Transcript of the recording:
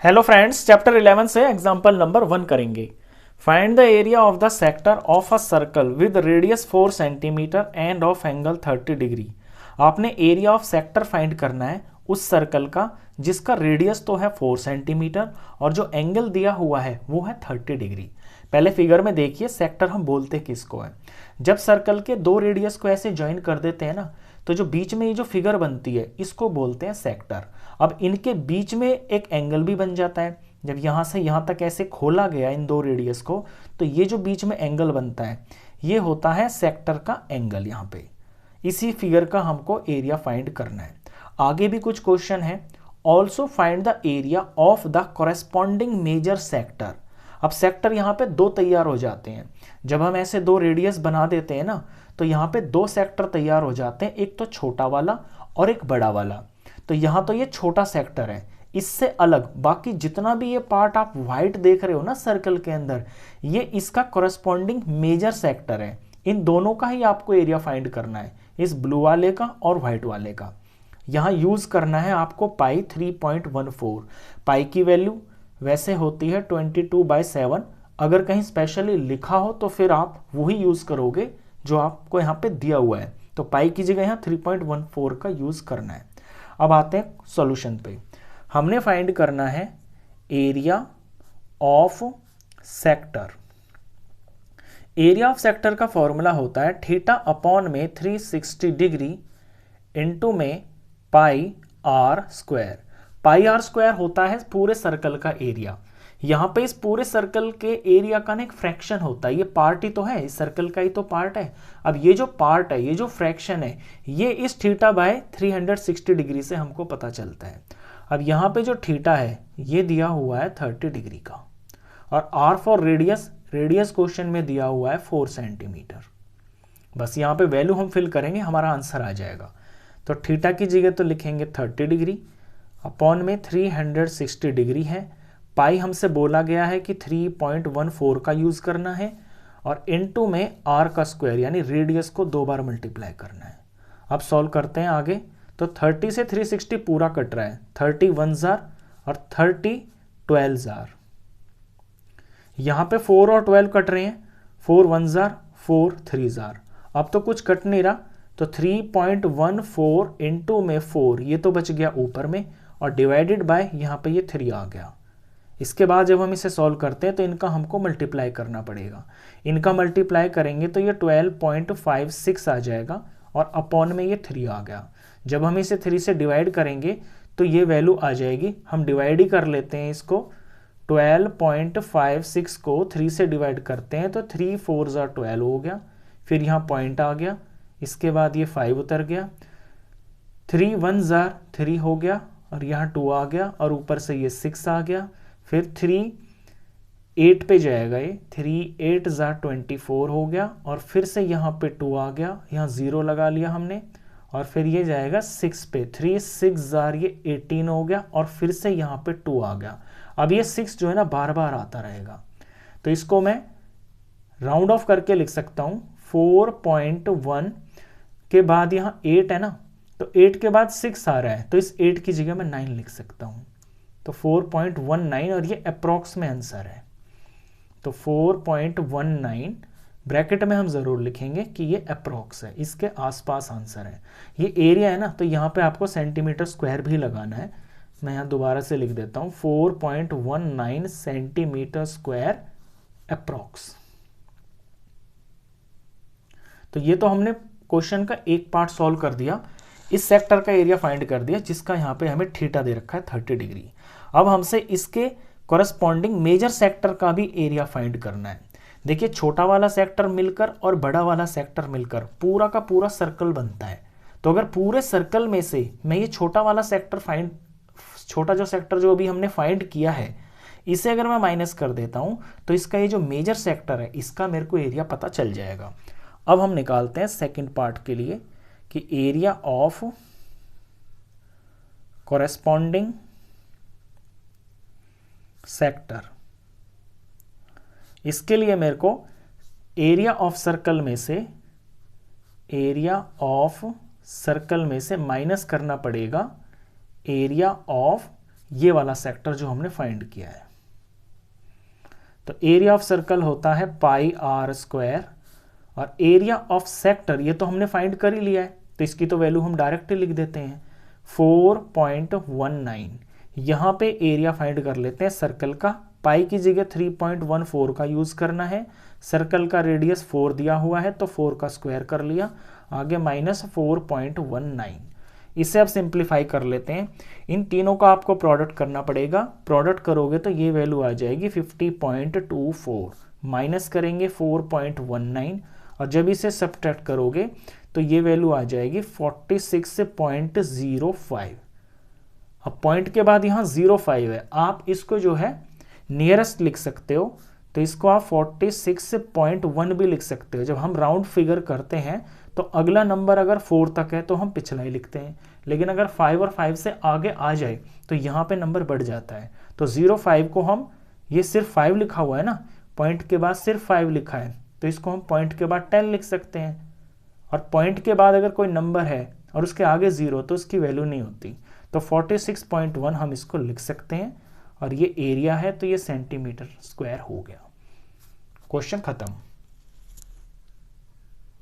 Hello friends, chapter 11 से example number 1 करेंगे। Find the area of the sector of a circle with radius 4 centimetre end of angle 30 degree. आपने area of sector find करना है उस circle का जिसका radius तो है 4 सेंटीमीटर और जो एंगल दिया हुआ है वो है 30 डिग्री। पहले फिगर में देखिए, सेक्टर हम बोलते किसको है। जब सर्कल के दो रेडियस को ऐसे ज्वाइन कर देते हैं ना, तो जो बीच में ये जो फिगर बनती है इसको बोलते हैं सेक्टर। अब इनके बीच में एक एंगल भी बन जाता है। जब यहां से यहां तक ऐसे खोला गया इन दो रेडियस को, तो ये जो बीच में एंगल बनता है ये होता है सेक्टर का एंगल। यहाँ पे इसी फिगर का हमको एरिया फाइंड करना है। आगे भी कुछ क्वेश्चन है। Also find the area of the corresponding major sector. अब सेक्टर यहाँ पे दो तैयार हो जाते हैं। जब हम ऐसे दो रेडियस बना देते हैं ना, तो यहाँ पे दो सेक्टर तैयार हो जाते हैं, एक तो छोटा वाला और एक बड़ा वाला। तो यहाँ तो ये छोटा सेक्टर है, इससे अलग बाकी जितना भी ये पार्ट आप व्हाइट देख रहे हो ना सर्कल के अंदर, ये इसका कॉरेस्पॉन्डिंग मेजर सेक्टर है। इन दोनों का ही आपको एरिया फाइंड करना है, इस ब्लू वाले का और व्हाइट वाले का। यहाँ यूज करना है आपको पाई 3.14। पाई की वैल्यू वैसे होती है 22/7। अगर कहीं स्पेशली लिखा हो तो फिर आप वही यूज करोगे जो आपको यहाँ पे दिया हुआ है। तो पाई की जगह यहाँ 3.14 का यूज करना है। अब आते हैं सॉल्यूशन पे। हमने फाइंड करना है area of sector. Area of sector का फॉर्मूला होता है थीटा अपॉन में 360 डिग्री इंटू में pi R square. Pi R square होता है पूरे सर्कल का एरिया। यहाँ पे इस पूरे सर्कल के एरिया का ना एक फ्रैक्शन होता है, ये पार्ट ही तो है, इस सर्कल का ही तो पार्ट है। अब ये जो पार्ट है, ये जो फ्रैक्शन है, ये इस थीटा बाय 360 डिग्री से हमको पता चलता है। अब यहाँ पे जो थीटा है ये दिया हुआ है 30 डिग्री का, और R for radius, radius question में दिया हुआ है 4 सेंटीमीटर। बस यहाँ पे वैल्यू हम फिल करेंगे, हमारा आंसर आ जाएगा। तो थीटा की जगह तो लिखेंगे 30 डिग्री, अपॉन में 360 डिग्री है। पाई हमसे बोला गया है कि 3.14 का यूज करना है, और इनटू में आर का स्क्वायर यानी रेडियस को 2 बार मल्टीप्लाई करना है। अब सॉल्व करते हैं आगे। तो 30 से 360 पूरा कट रहा है, 30 1 जार और 30 12 जार। यहाँ पे 4 और 12 कट रहे हैं, 4 1 जार 4 3 जार। अब तो कुछ कट नहीं रहा, तो 3.14 इंटू में 4 ये तो बच गया ऊपर में, और डिवाइडेड बाय यहाँ पे ये 3 आ गया। इसके बाद जब हम इसे सॉल्व करते हैं तो इनका हमको मल्टीप्लाई करना पड़ेगा। इनका मल्टीप्लाई करेंगे तो ये 12.56 आ जाएगा, और अपॉन में ये 3 आ गया। जब हम इसे 3 से डिवाइड करेंगे तो ये वैल्यू आ जाएगी। हम डिवाइड ही कर लेते हैं इसको, 12.56 को 3 से डिवाइड करते हैं तो 3 4 ज़ा 12 हो गया। फिर यहाँ पॉइंट आ गया, इसके बाद ये 5 उतर गया, 3 1 ज़ा 3 हो गया, और यहाँ 2 आ गया, और ऊपर से ये 6 आ गया। फिर 3 8 पे जाएगा, ये 3 8 ज़ा 24 हो गया, और फिर से यहाँ पे 2 आ गया, यहाँ 0 लगा लिया हमने, और फिर ये जाएगा 6 पे, 3 6 ज़ार ये 18 हो गया, और फिर से यहाँ पे 2 आ गया। अब ये 6 जो है ना बार बार आता रहेगा, तो इसको मैं राउंड ऑफ करके लिख सकता हूँ। 4.1 के बाद यहाँ 8 है ना, तो 8 के बाद 6 आ रहा है, तो इस 8 की जगह मैं 9 लिख सकता हूँ। तो 4.19, और ये अप्रॉक्स में आंसर है। तो 4.19 ब्रैकेट में हम जरूर लिखेंगे कि ये अप्रॉक्स है, इसके आसपास आंसर है। ये एरिया है ना, तो यहाँ पे आपको सेंटीमीटर स्क्वायर भी लगाना है। मैं यहाँ दोबारा से लिख देता हूँ, 4.19 सेंटीमीटर स्क्वायर अप्रॉक्स। तो ये तो हमने क्वेश्चन का एक पार्ट सॉल्व कर दिया, इस सेक्टर का एरिया फाइंड कर दिया जिसका यहाँ पे हमें थीटा दे रखा है 30 डिग्री। अब हमसे इसके कॉरेस्पॉन्डिंग मेजर सेक्टर का भी एरिया फाइंड करना है। देखिए, छोटा वाला सेक्टर मिलकर और बड़ा वाला सेक्टर मिलकर पूरा का पूरा सर्कल बनता है। तो अगर पूरे सर्कल में से मैं ये छोटा वाला सेक्टर फाइंड, छोटा जो सेक्टर जो अभी हमने फाइंड किया है, इसे अगर मैं माइनस कर देता हूं तो इसका ये जो मेजर सेक्टर है इसका मेरे को एरिया पता चल जाएगा। अब हम निकालते हैं सेकेंड पार्ट के लिए कि एरिया ऑफ कॉरेस्पॉन्डिंग सेक्टर। इसके लिए मेरे को एरिया ऑफ सर्कल में से, एरिया ऑफ सर्कल में से माइनस करना पड़ेगा एरिया ऑफ ये वाला सेक्टर जो हमने फाइंड किया है। तो एरिया ऑफ सर्कल होता है पाई आर स्क्वायर, और एरिया ऑफ सेक्टर ये तो हमने फाइंड कर ही लिया है, तो इसकी तो वैल्यू हम डायरेक्ट लिख देते हैं 4.19। यहाँ पे एरिया फाइंड कर लेते हैं सर्कल का। पाई की जगह 3.14 का यूज करना है, सर्कल का रेडियस 4 दिया हुआ है तो 4 का स्क्वायर कर लिया, आगे -4.19। इसे अब सिंप्लीफाई कर लेते हैं। इन तीनों का आपको प्रोडक्ट करना पड़ेगा, प्रोडक्ट करोगे तो ये वैल्यू आ जाएगी 50.24, माइनस करेंगे 4.19, और जब इसे सब्ट्रैक्ट करोगे तो ये वैल्यू आ जाएगी 46.05। अब पॉइंट के बाद यहाँ 05 है, आप इसको जो है नियरेस्ट लिख सकते हो, तो इसको आप 46.1 भी लिख सकते हो। जब हम राउंड फिगर करते हैं तो अगला नंबर अगर 4 तक है तो हम पिछला ही लिखते हैं, लेकिन अगर 5 और 5 से आगे आ जाए तो यहाँ पे नंबर बढ़ जाता है। तो 05 को हम, ये सिर्फ 5 लिखा हुआ है ना, पॉइंट के बाद सिर्फ 5 लिखा है, तो इसको हम पॉइंट के बाद 10 लिख सकते हैं। और पॉइंट के बाद अगर कोई नंबर है और उसके आगे 0 तो उसकी वैल्यू नहीं होती, तो 46.1 हम इसको लिख सकते हैं। और ये एरिया है तो ये सेंटीमीटर स्क्वायर हो गया। क्वेश्चन खत्म।